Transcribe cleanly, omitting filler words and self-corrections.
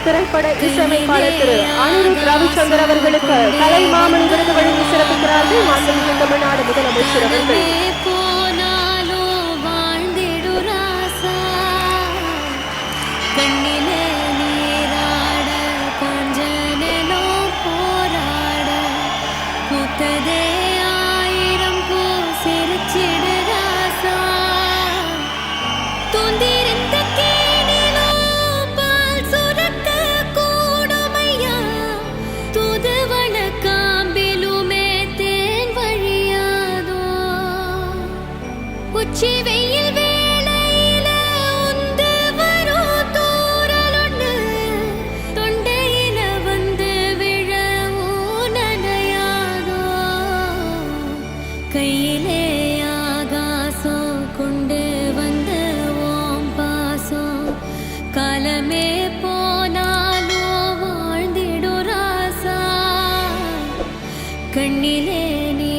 திரைப்பட இசையமைப்பாளர் திரு அனிருத் ரவிச்சந்தர் அவர்களுக்கு கலை மாமணி விருது வழங்கி சிறப்பிக்கிறார்கள் மாண்புமிகு தமிழ்நாடு முதலமைச்சர் அவர்கள். கையிலே ஆகாசம் கொண்டு வந்த ஓம் பாசம் காலமே போனாலும் வாழ்ந்திடு ராசா கண்ணிலே நீ